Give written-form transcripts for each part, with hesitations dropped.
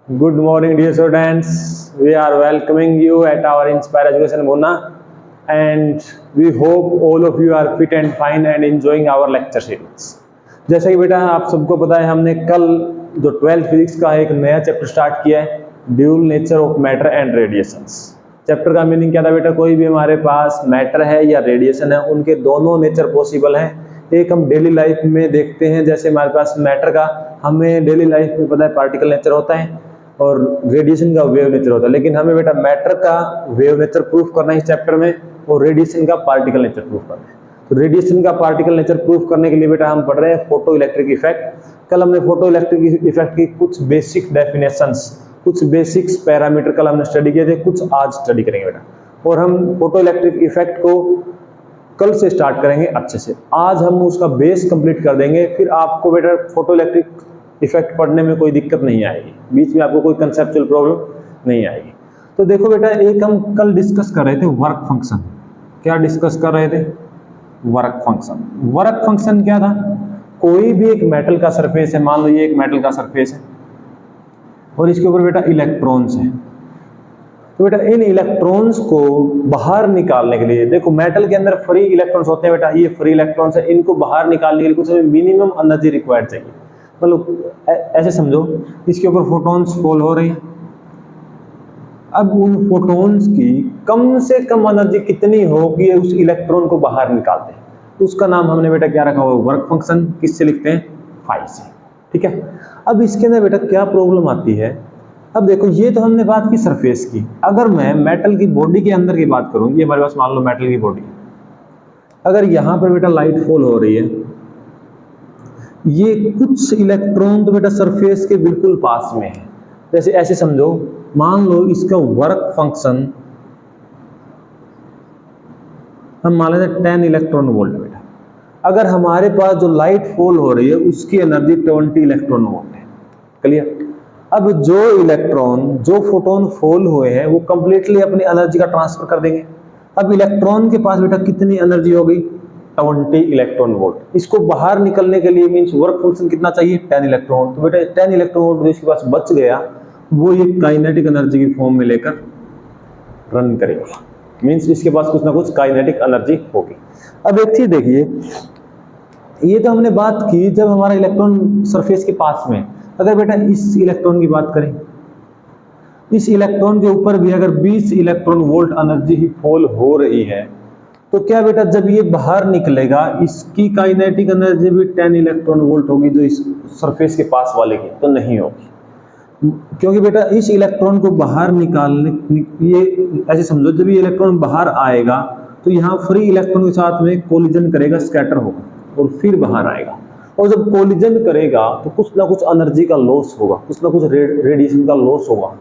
Good morning, dear students. We are welcoming you at our Inspire Education Mona, and we hope all of you are fit and fine and enjoying our lecture series. जैसे कि बेटा आप सबको पता है, हमने कल जो 12th फिजिक्स का एक नया चैप्टर स्टार्ट किया है, dual nature of matter and radiations. Chapter का मीनिंग क्या था बेटा? कोई भी हमारे पास मैटर है या रेडिएशन है, उनके दोनों नेचर पॉसिबल हैं। एक हम डेली लाइफ में देखते हैं, जैसे हमारे पास मैटर का हमें डेली लाइफ में पता है पार्टिकल नेचर होता है और रेडिएशन का वेव नेचर होता है, लेकिन हमें बेटा मैटर का वेव नेचर प्रूफ करना है इस चैप्टर में और रेडिएशन का पार्टिकल नेचर प्रूफ करना है। तो रेडिएशन का पार्टिकल नेचर प्रूफ करने के लिए बेटा हम पढ़ रहे हैं फोटो इलेक्ट्रिक इफेक्ट। कल हमने फोटो इलेक्ट्रिक इफेक्ट की कुछ बेसिक डेफिनेशंस, कुछ बेसिक्स पैरामीटर कल हमने स्टडी किए थे, कुछ आज स्टडी करेंगे बेटा। और हम फोटो इलेक्ट्रिक इफेक्ट को कल से स्टार्ट करेंगे अच्छे से। आज हम उसका बेस कंप्लीट कर देंगे, फिर आपको बेटा फोटो इलेक्ट्रिक इफेक्ट पढ़ने में कोई दिक्कत नहीं आएगी, बीच में आपको कोई कंसेप्चुअल प्रॉब्लम नहीं आएगी। तो देखो बेटा, एक हम कल डिस्कस कर रहे थे वर्क फंक्शन। क्या डिस्कस कर रहे थे? Work function. वर्क फंक्शन क्या था? कोई भी एक मेटल का सरफेस है, मान लो ये एक मेटल का सरफेस है और इसके ऊपर बेटा इलेक्ट्रॉन्स हैं। तो बेटा इन इलेक्ट्रॉन्स को बाहर निकालने के लिए, देखो मेटल के अंदर फ्री इलेक्ट्रॉन्स होते हैं बेटा, ये फ्री इलेक्ट्रॉन्स है, इनको बाहर निकालने के लिए कुछ मिनिमम एनर्जी रिक्वायर्ड चाहिए। मतलब ऐसे समझो, इसके ऊपर फोटॉन्स फॉल हो रहे हैं। अब उन फोटॉन्स की कम से कम एनर्जी कितनी हो कि उस इलेक्ट्रॉन को बाहर निकाल दे, तो उसका नाम हमने बेटा क्या रखा हुआ? Work function. किससे लिखते हैं? फाई से। ठीक है। अब इसके अंदर बेटा क्या प्रॉब्लम आती है? अब देखो, ये तो हमने बात की सरफेस की। अगर मैं मेटल की बॉडी के अंदर की बात करूं, ये हमारे पास मान लो मेटल की बॉडी, अगर यहां पर बेटा लाइट फॉल हो रही है, ये कुछ इलेक्ट्रॉन तो बेटा सरफेस के बिल्कुल पास में है। जैसे ऐसे समझो, मान लो इसका वर्क फंक्शन हम मान लेते 10 इलेक्ट्रॉन वोल्ट बेटा। अगर हमारे पास जो लाइट फॉल हो रही है उसकी एनर्जी 20 इलेक्ट्रॉन वोल्ट है। क्लियर? अब जो इलेक्ट्रॉन, जो फोटोन फॉल हुए हैं, वो कंप्लीटली अपनी एनर्जी का ट्रांसफर कर देंगे। अब इलेक्ट्रॉन के पास बेटा कितनी एनर्जी हो गई? 20 इलेक्ट्रॉन वोल्ट। इसको बाहर निकलने के लिए मींस वर्क फंक्शन कितना चाहिए? 10 इलेक्ट्रॉन। तो बेटा 10 इलेक्ट्रॉन वोल्ट जो इसके पास बच गया, वो ये काइनेटिक एनर्जी की फॉर्म में लेकर रन करेगा। मींस इसके पास कुछ ना कुछ काइनेटिक एनर्जी होगी। अब एक चीज देखिए, ये तो हमने बात की जब हमारा इलेक्ट्रॉन सरफेस के पास में। अगर बेटा इस इलेक्ट्रॉन की बात करें, इस इलेक्ट्रॉन के ऊपर भी अगर 20 इलेक्ट्रॉन वोल्ट एनर्जी ही फॉल हो रही है, तो क्या बेटा जब ये बाहर निकलेगा इसकी काइनेटिक एनर्जी भी 10 इलेक्ट्रॉन वोल्ट होगी जो इस सरफेस के पास वाले की? तो नहीं होगी, क्योंकि बेटा इस इलेक्ट्रॉन को बाहर निकालने, ये ऐसे समझो, जब ये इलेक्ट्रॉन बाहर आएगा तो यहाँ फ्री इलेक्ट्रॉन के साथ में कोलिजन करेगा, स्कैटर होगा और फिर बाहर आएगा। और जब कोलिजन करेगा तो कुछ ना कुछ एनर्जी का लॉस होगा, कुछ ना कुछ रेडिएशन का लॉस होगा।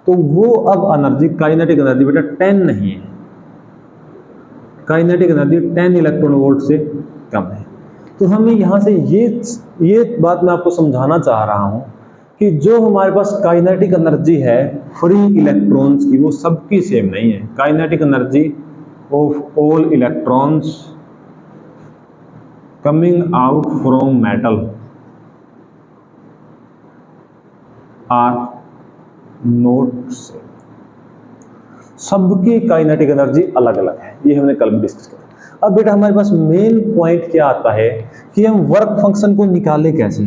तो वो अब एनर्जी, काइनेटिक एनर्जी बेटा 10 नहीं है, काइनेटिक एनर्जी 10 इलेक्ट्रॉन वोल्ट से कम है। तो हमें यहाँ से ये बात मैं आपको समझाना चाह रहा हूँ कि जो हमारे पास काइनेटिक एनर्जी है फ्री इलेक्ट्रॉन्स की, वो सबकी सेम नहीं है। Kinetic energy of all electrons coming out from metal are not same. सबकी काइनेटिक एनर्जी अलग अलग है, ये हमने कल भी डिस्कस किया। अब बेटा हमारे पास मेन पॉइंट क्या आता है कि हम वर्क फंक्शन को निकालें कैसे,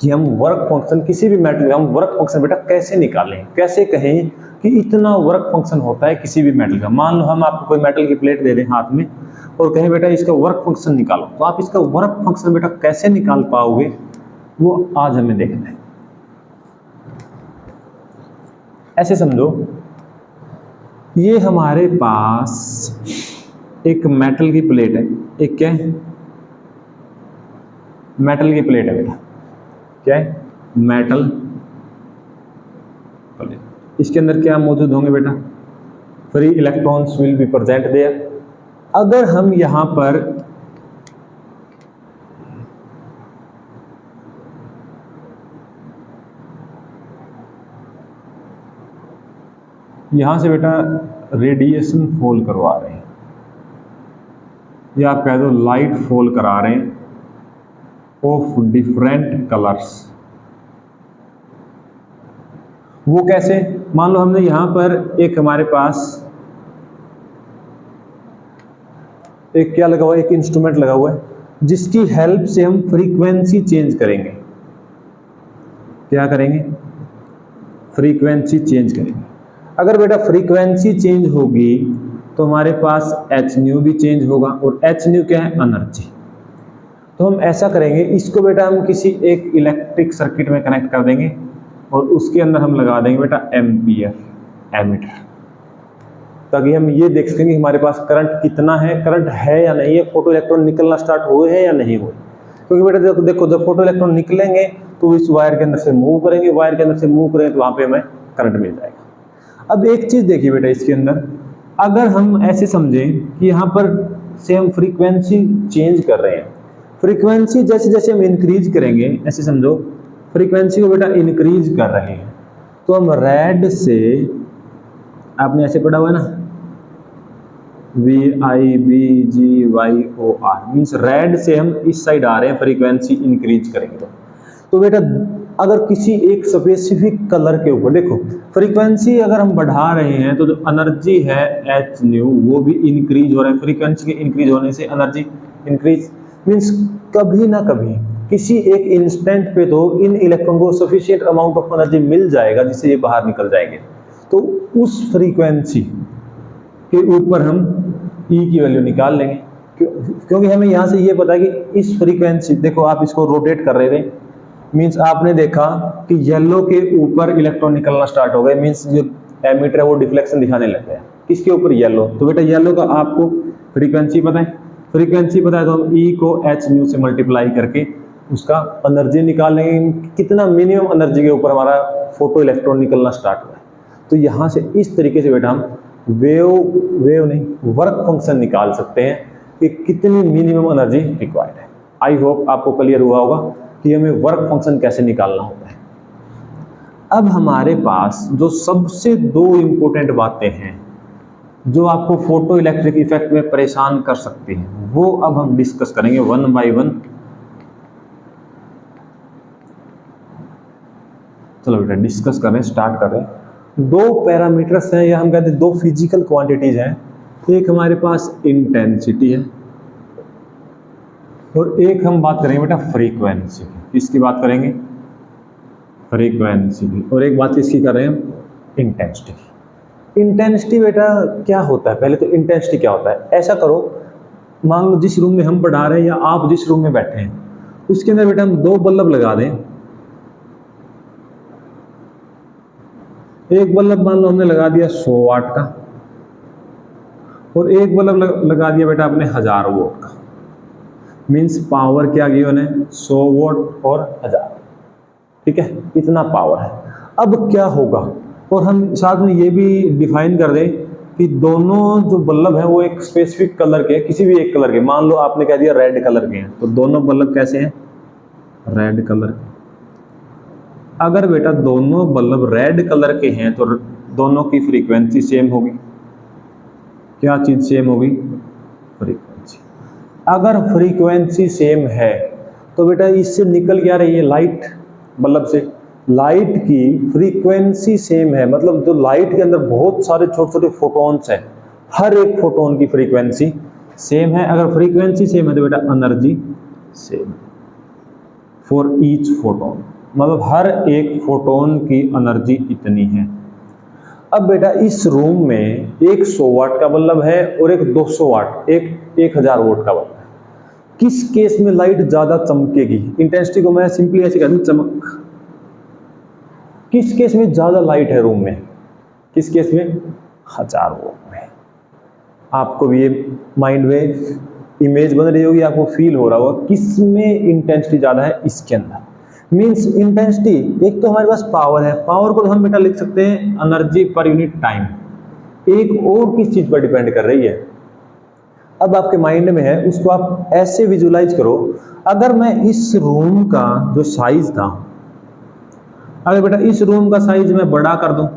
कि हम वर्क फंक्शन किसी भी मेटल, हम वर्क फंक्शन बेटा कैसे निकालें, कैसे कहें कि इतना वर्क फंक्शन होता है किसी भी मेटल का। मान लो हम आपको कोई मेटल की प्लेट दे दें हाथ में और कहें बेटा इसका वर्क फंक्शन निकालो, तो आप इसका वर्क फंक्शन बेटा कैसे निकाल पाओगे, वो आज हमें देखना है। ऐसे समझो, ये हमारे पास एक मेटल की प्लेट है, एक क्या है? मेटल की प्लेट है बेटा। क्या है? Metal plate. इसके अंदर क्या मौजूद होंगे बेटा? Free electrons will be present there. अगर हम यहां पर यहां से बेटा रेडिएशन फॉल करवा रहे हैं, या आप कह दो लाइट फॉल करा रहे हैं ऑफ डिफरेंट कलर्स, वो कैसे, मान लो हमने यहाँ पर एक हमारे पास एक क्या लगा हुआ है, एक इंस्ट्रूमेंट लगा हुआ है जिसकी हेल्प से हम फ्रीक्वेंसी चेंज करेंगे। क्या करेंगे? फ्रीक्वेंसी चेंज करेंगे। अगर बेटा फ्रीक्वेंसी चेंज होगी तो हमारे पास एच न्यू भी चेंज होगा, और एच न्यू क्या है? एनर्जी। तो हम ऐसा करेंगे, इसको बेटा हम किसी एक इलेक्ट्रिक सर्किट में कनेक्ट कर देंगे और उसके अंदर हम लगा देंगे बेटा एम्पियर एमीटर, ताकि हम ये देख सकेंगे हमारे पास करंट कितना है, करंट है या नहीं है, फोटो इलेक्ट्रॉन निकलना स्टार्ट हुए हैं या नहीं हुए। क्योंकि बेटा देखो जब फोटो इलेक्ट्रॉन निकलेंगे तो इस वायर के अंदर से मूव करेंगे, वायर के अंदर से मूव करेंगे तो वहां पे हमें करंट मिल जाएगा। अब एक चीज देखिए बेटा, इसके अंदर अगर हम ऐसे समझें कि यहाँ पर से हम फ्रीक्वेंसी चेंज कर रहे हैं, फ्रीक्वेंसी जैसे जैसे हम इंक्रीज करेंगे, ऐसे समझो फ्रीक्वेंसी को बेटा इंक्रीज कर रहे हैं, तो हम रेड से, आपने ऐसे पढ़ा हुआ है ना, VIBGYOR मीन्स रेड से हम इस साइड आ रहे हैं, फ्रीक्वेंसी इंक्रीज करेंगे तो बेटा अगर किसी एक स्पेसिफिक कलर के ऊपर देखो फ्रीक्वेंसी अगर हम बढ़ा रहे हैं तो जो एनर्जी है एच न्यू वो भी इंक्रीज हो रहा है। फ्रीक्वेंसी के इंक्रीज होने से एनर्जी इंक्रीज मीन्स कभी ना कभी किसी एक इंस्टेंट पे तो इन इलेक्ट्रॉन को सफिशिएंट अमाउंट ऑफ एनर्जी मिल जाएगा जिससे ये बाहर निकल जाएंगे। तो उस फ्रीक्वेंसी के ऊपर हम E की वैल्यू निकाल लेंगे, क्योंकि हमें यहाँ से ये पता है कि इस फ्रीक्वेंसी, देखो आप इसको रोटेट कर रहे थे, मीन्स आपने देखा कि येलो के ऊपर इलेक्ट्रॉन निकलना स्टार्ट हो गए, मीन्स जो एमीटर है वो डिफ्लेक्शन दिखाने लग गया। किसके ऊपर? येलो। तो बेटा येलो का आपको फ्रीक्वेंसी पता है, फ्रीक्वेंसी पता है तो हम E को एच न्यू से मल्टीप्लाई करके उसका एनर्जी निकाल लेंगे, कितना मिनिमम एनर्जी के ऊपर हमारा फोटो इलेक्ट्रॉन निकलना स्टार्ट हुआ है। तो यहाँ से इस तरीके से बेटा हम वेव नहीं वर्क फंक्शन निकाल सकते हैं कि कितनी मिनिमम एनर्जी रिक्वायर्ड है। आई होप आपको क्लियर हुआ होगा कि हमें वर्क फंक्शन कैसे निकालना होता है। अब हमारे पास जो सबसे दो इंपॉर्टेंट बातें हैं जो आपको फोटो इलेक्ट्रिक इफेक्ट में परेशान कर सकती हैं, वो अब हम डिस्कस करेंगे वन बाय वन। चलो बेटा डिस्कस करें, स्टार्ट करें। दो पैरामीटर्स हैं, या हम कहते हैं दो फिजिकल क्वांटिटीज हैं। एक हमारे पास इंटेंसिटी है और एक हम बात करेंगे बेटा फ्रीक्वेंसी की। किसकी बात करेंगे? फ्रीक्वेंसी की। और एक बात किसकी कर रहे हैं? इंटेंसिटी की। इंटेंसिटी बेटा क्या होता है? पहले तो इंटेंसिटी क्या होता है, ऐसा करो, मान लो जिस रूम में हम पढ़ा रहे हैं या आप जिस रूम में बैठे हैं उसके अंदर बेटा हम दो बल्ब लगा दें। एक बल्ब मान लो हमने लगा दिया 100 वाट का और एक बल्ब लगा दिया बेटा आपने 1000 वोट का। मीन्स पावर क्या की उन्हें? 100 वोट और 1000। ठीक है, इतना पावर है। अब क्या होगा, और हम साथ में ये भी डिफाइन कर दें कि दोनों जो बल्ब है वो एक स्पेसिफिक कलर के, किसी भी एक कलर के, मान लो आपने कह दिया रेड कलर के हैं, तो दोनों बल्ब कैसे हैं? रेड कलर के। अगर बेटा दोनों बल्ब रेड कलर के हैं तो दोनों की फ्रीक्वेंसी सेम होगी। क्या चीज सेम होगी? फ्रीक्वेंसी। अगर फ्रीक्वेंसी सेम है तो बेटा इससे निकल क्या रही है? लाइट। बल्ब से लाइट की फ्रीक्वेंसी सेम है, मतलब जो लाइट के अंदर बहुत सारे छोटे छोटे फोटॉन्स हैं, हर एक फोटोन की फ्रीक्वेंसी सेम है। अगर फ्रीक्वेंसी सेम है तो बेटा energy same for each photon, मतलब हर एक फोटोन की एनर्जी इतनी है। अब बेटा इस रूम में एक 100 वाट का बल्ब है और एक 200 वाट, एक 1000 वोट का बल्ब है। किस केस में लाइट ज्यादा चमकेगी? इंटेंसिटी को मैं सिंपली ऐसे कहता हूं, चमक। किस केस में ज्यादा लाइट है रूम में? किस केस में? 1000 वोट में। आपको भी ये माइंड में इमेज बन रही होगी, आपको फील हो रहा होगा किस में इंटेंसिटी ज्यादा है? इसके अंदर। मीन्स इंटेंसिटी, एक तो हमारे पास पावर है, पावर को हम बेटा लिख सकते हैं एनर्जी पर यूनिट टाइम। एक और किस चीज पर डिपेंड कर रही है? अब आपके माइंड में है, उसको आप ऐसे विजुलाइज करो, अगर मैं इस रूम का जो साइज था, अगर बेटा इस रूम का साइज मैं बड़ा कर दूं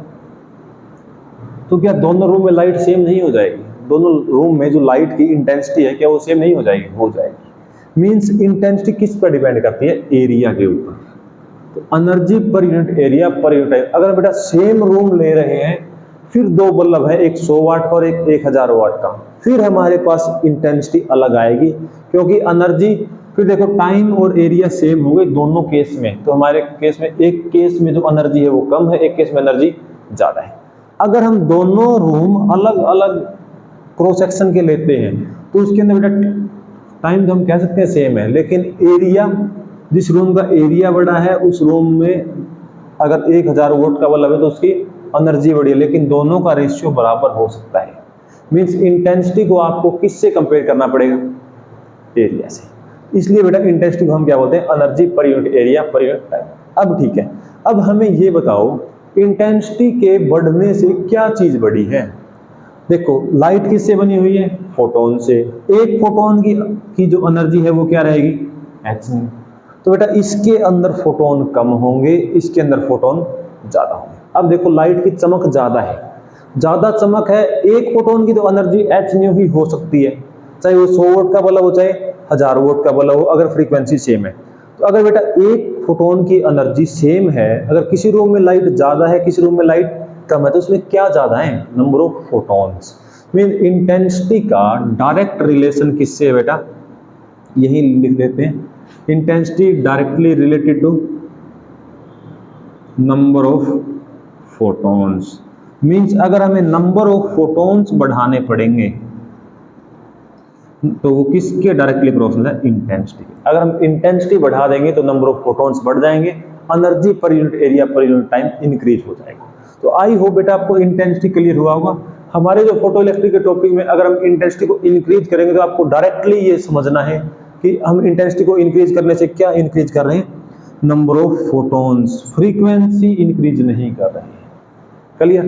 तो क्या दोनों रूम में लाइट सेम नहीं हो जाएगी? दोनों रूम में जो लाइट की इंटेंसिटी है क्या वो सेम नहीं हो जाएगी? हो जाएगी। मीन्स इंटेंसिटी किस पर डिपेंड करती है? एरिया के ऊपर। तो energy per unit area per unit time. अगर बेटा सेम रूम ले रहे हैं, फिर दो बल्ब है, एक 100 वाट का और एक 1000 वाट का, फिर हमारे पास इंटेंसिटी अलग आएगी, क्योंकि एनर्जी, फिर देखो टाइम और एरिया सेम हो गए दोनों केस में। तो हमारे केस में, एक केस में जो एनर्जी है वो कम है, एक केस में एनर्जी ज्यादा है। अगर हम दोनों रूम अलग अलग क्रॉस सेक्शन के लेते हैं तो उसके अंदर बेटा टाइम तो हम कह सकते हैं सेम है, लेकिन एरिया, जिस रूम का एरिया बड़ा है उस रूम में अगर 1000 वोट का बल्ब है तो उसकी एनर्जी बड़ी है, लेकिन दोनों का रेशियो बराबर हो सकता है। मींस इंटेंसिटी को आपको किससे कंपेयर करना पड़ेगा? एरिया से। इसलिए बेटा इंटेंसिटी को हम क्या बोलते हैं? Energy per unit area per unit time. अब ठीक है, अब हमें ये बताओ इंटेंसिटी के बढ़ने से क्या चीज बढ़ी है? देखो लाइट किससे बनी हुई है? फोटोन से। एक फोटोन की जो एनर्जी है वो क्या रहेगी? h new. तो बेटा इसके अंदर फोटोन कम होंगे, इसके अंदर फोटोन ज्यादा होंगे। अब देखो लाइट की चमक ज्यादा है, ज्यादा चमक है, एक फोटोन की तो एनर्जी h न्यू ही हो सकती है, चाहे वो 100 वोट का बल्ब हो चाहे 1000 वोट का बल्ब हो, अगर फ्रीक्वेंसी सेम है। तो अगर बेटा एक फोटोन की एनर्जी सेम है, अगर किसी रूम में लाइट ज्यादा है किसी रूम में लाइट कम है, तो उसमें क्या ज्यादा है? Number of photons. Mean intensity का डायरेक्ट रिलेशन किससे है बेटा? यही लिख देते हैं, intensity directly related to number of photons. Means अगर हमें नंबर ऑफ फोटॉन्स बढ़ाने पड़ेंगे तो वो किसके डायरेक्टली प्रोपोर्शनल है? इंटेंसिटी। अगर हम इंटेंसिटी बढ़ा देंगे तो नंबर ऑफ फोटॉन्स बढ़ जाएंगे, energy per unit area per unit time increase हो जाएगा। तो आई होप बेटा आपको इंटेंसिटी क्लियर हुआ होगा। हमारे जो फोटो इलेक्ट्रिक के टॉपिक में अगर हम इंटेंसिटी को इंक्रीज करेंगे तो आपको डायरेक्टली ये समझना है कि हम इंटेंसिटी को इंक्रीज करने से क्या इंक्रीज कर रहे हैं? Number of photons, frequency increase नहीं कर रहे हैं। क्लियर?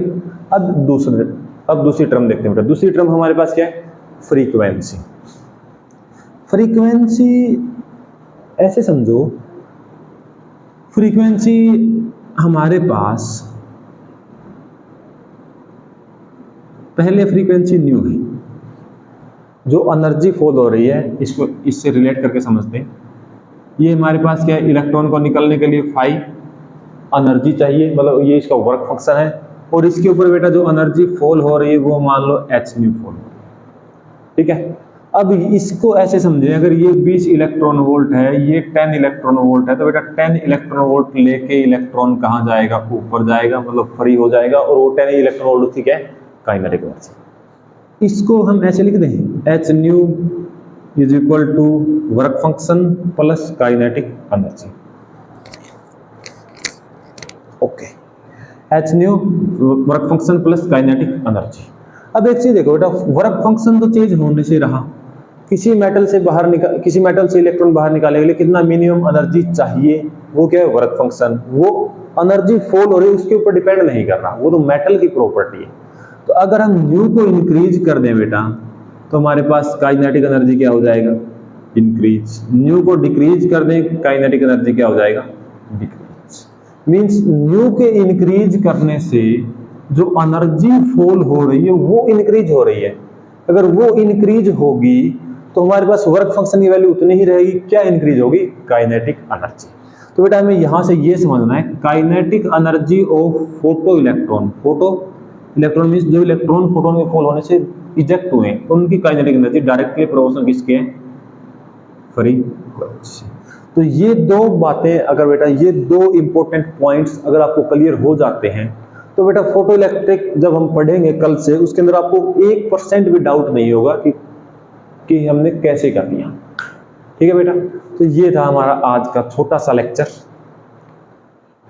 अब दूसरी टर्म देखते हैं बेटा। दूसरी टर्म हमारे पास क्या है? फ्रीक्वेंसी। फ्रीक्वेंसी ऐसे समझो, फ्रीक्वेंसी हमारे पास पहले फ्रीक्वेंसी न्यू है, जो एनर्जी फॉल हो रही है, इसको इससे रिलेट करके समझते हैं। ये हमारे पास क्या है? इलेक्ट्रॉन को निकलने के लिए फाई एनर्जी चाहिए, मतलब ये इसका वर्क फंक्शन है, और इसके ऊपर बेटा जो एनर्जी फॉल हो रही है वो मान लो h न्यू फॉल हो रही है। ठीक है, अब इसको ऐसे समझें, अगर ये 20 इलेक्ट्रॉन वोल्ट है, ये 10 इलेक्ट्रॉन वोल्ट है, तो बेटा 10 इलेक्ट्रॉन वोल्ट लेके इलेक्ट्रॉन कहाँ जाएगा? ऊपर जाएगा, मतलब फ्री हो जाएगा, और वो 10 इलेक्ट्रॉन वोल्ट उसकी क्या है? Kinetic energy. इसको हम ऐसे लिख दें, h nu is equal to work function plus kinetic energy. Okay, h nu work function plus kinetic energy. अब एक चीज देखो बेटा, वर्क फंक्शन तो चेंज होने से रहा, किसी मेटल से इलेक्ट्रॉन बाहर निकालने के लिए कितना मिनिमम एनर्जी चाहिए? वो क्या है? Work function. वो एनर्जी फॉल हो रही है उसके ऊपर डिपेंड नहीं कर रहा, वो तो मेटल की प्रॉपर्टी है। तो अगर हम न्यू को इंक्रीज कर दें बेटा, तो हमारे पास काइनेटिक एनर्जी क्या हो जाएगा? इंक्रीज। न्यू को डिक्रीज कर दें, काइनेटिक एनर्जी क्या हो जाएगा? डिक्रीज। मींस न्यू के इंक्रीज करने से जो एनर्जी फॉल हो रही है वो इंक्रीज हो रही है। अगर वो इंक्रीज होगी तो हमारे पास वर्क फंक्शन की वैल्यू उतनी ही रहेगी। क्या इंक्रीज होगी? Kinetic energy. तो बेटा हमें यहां से ये समझना है, kinetic energy of photo electron. Photo electron means जो इलेक्ट्रॉन फोटोन के फॉल होने से इजेक्ट हुए हैं, उनकी काइनेटिक एनर्जी डायरेक्टली प्रोपोर्शनल किसके हैं? फ्रीक्वेंसी। तो ये दो बातें, अगर बेटा ये दो इंपॉर्टेंट पॉइंट्स अगर आपको क्लियर हो जाते हैं तो बेटा फोटो इलेक्ट्रिक जब हम पढ़ेंगे कल से, उसके अंदर आपको 1% भी डाउट नहीं होगा कि हमने कैसे कर दिया। ठीक है बेटा, तो ये था हमारा आज का छोटा सा लेक्चर,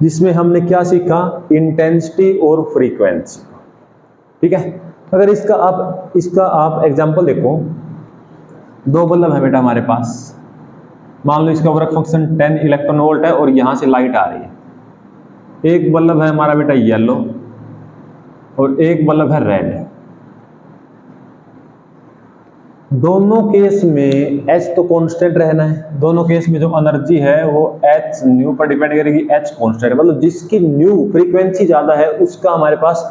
जिसमें हमने क्या सीखा? इंटेंसिटी और फ्रीक्वेंसी। ठीक है, अगर इसका आप एग्जांपल देखो, दो बल्ब है बेटा हमारे पास, मान लो इसका वर्क फंक्शन 10 इलेक्ट्रॉन वोल्ट है और यहां से लाइट आ रही है। एक बल्ब है हमारा बेटा येलो और एक बल्ब है रेड। दोनों केस में h तो कांस्टेंट रहना है, दोनों केस में जो एनर्जी है वो h न्यू पर डिपेंड करेगी। h कांस्टेंट है, मतलब जिसकी न्यू फ्रीक्वेंसी ज्यादा है उसका हमारे पास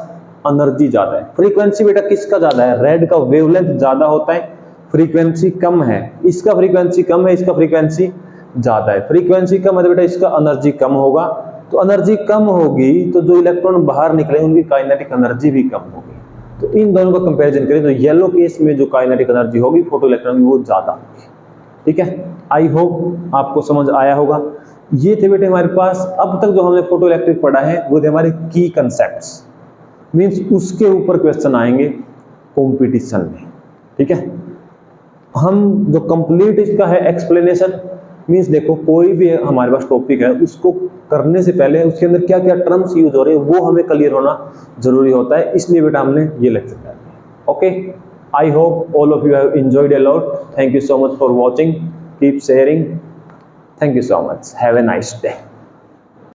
एनर्जी ज्यादा है। फ्रीक्वेंसी बेटा किसका ज्यादा है? रेड का वेवलेंथ ज्यादा होता है, फ्रीक्वेंसी कम है। इसका फ्रीक्वेंसी कम है, इसका फ्रीक्वेंसी ज़्यादा है। फ्रीक्वेंसी कम है तो बेटा इसका एनर्जी कम होगा, तो एनर्जी कम होगी तो जो इलेक्ट्रॉन बाहर निकले उनकी काइनेटिक एनर्जी भी कम होगी। तो इन दोनों का कंपैरिजन करें तो येलो केस में जो काइनेटिक एनर्जी होगी फोटो इलेक्ट्रॉन की वो ज़्यादा होगी। ठीक है, आई होप आपको समझ आया होगा। ये थे बेटे हमारे पास अब तक जो हमने फोटो इलेक्ट्रिक पढ़ा है वो थे हमारे की कंसेप्ट्स, मीन्स उसके ऊपर क्वेश्चन आएंगे कंपटीशन में। ठीक है, हम जो कंप्लीट इसका है एक्सप्लेनेशन, मीन्स देखो कोई भी हमारे पास टॉपिक है उसको करने से पहले उसके अंदर क्या क्या टर्म्स यूज हो रहे हैं वो हमें क्लियर होना जरूरी होता है, इसलिए बेटा हमने ये लेक्चर किया। Okay, I hope all of you have enjoyed a lot. Thank you so much for watching, keep sharing, thank you so much, have a nice day.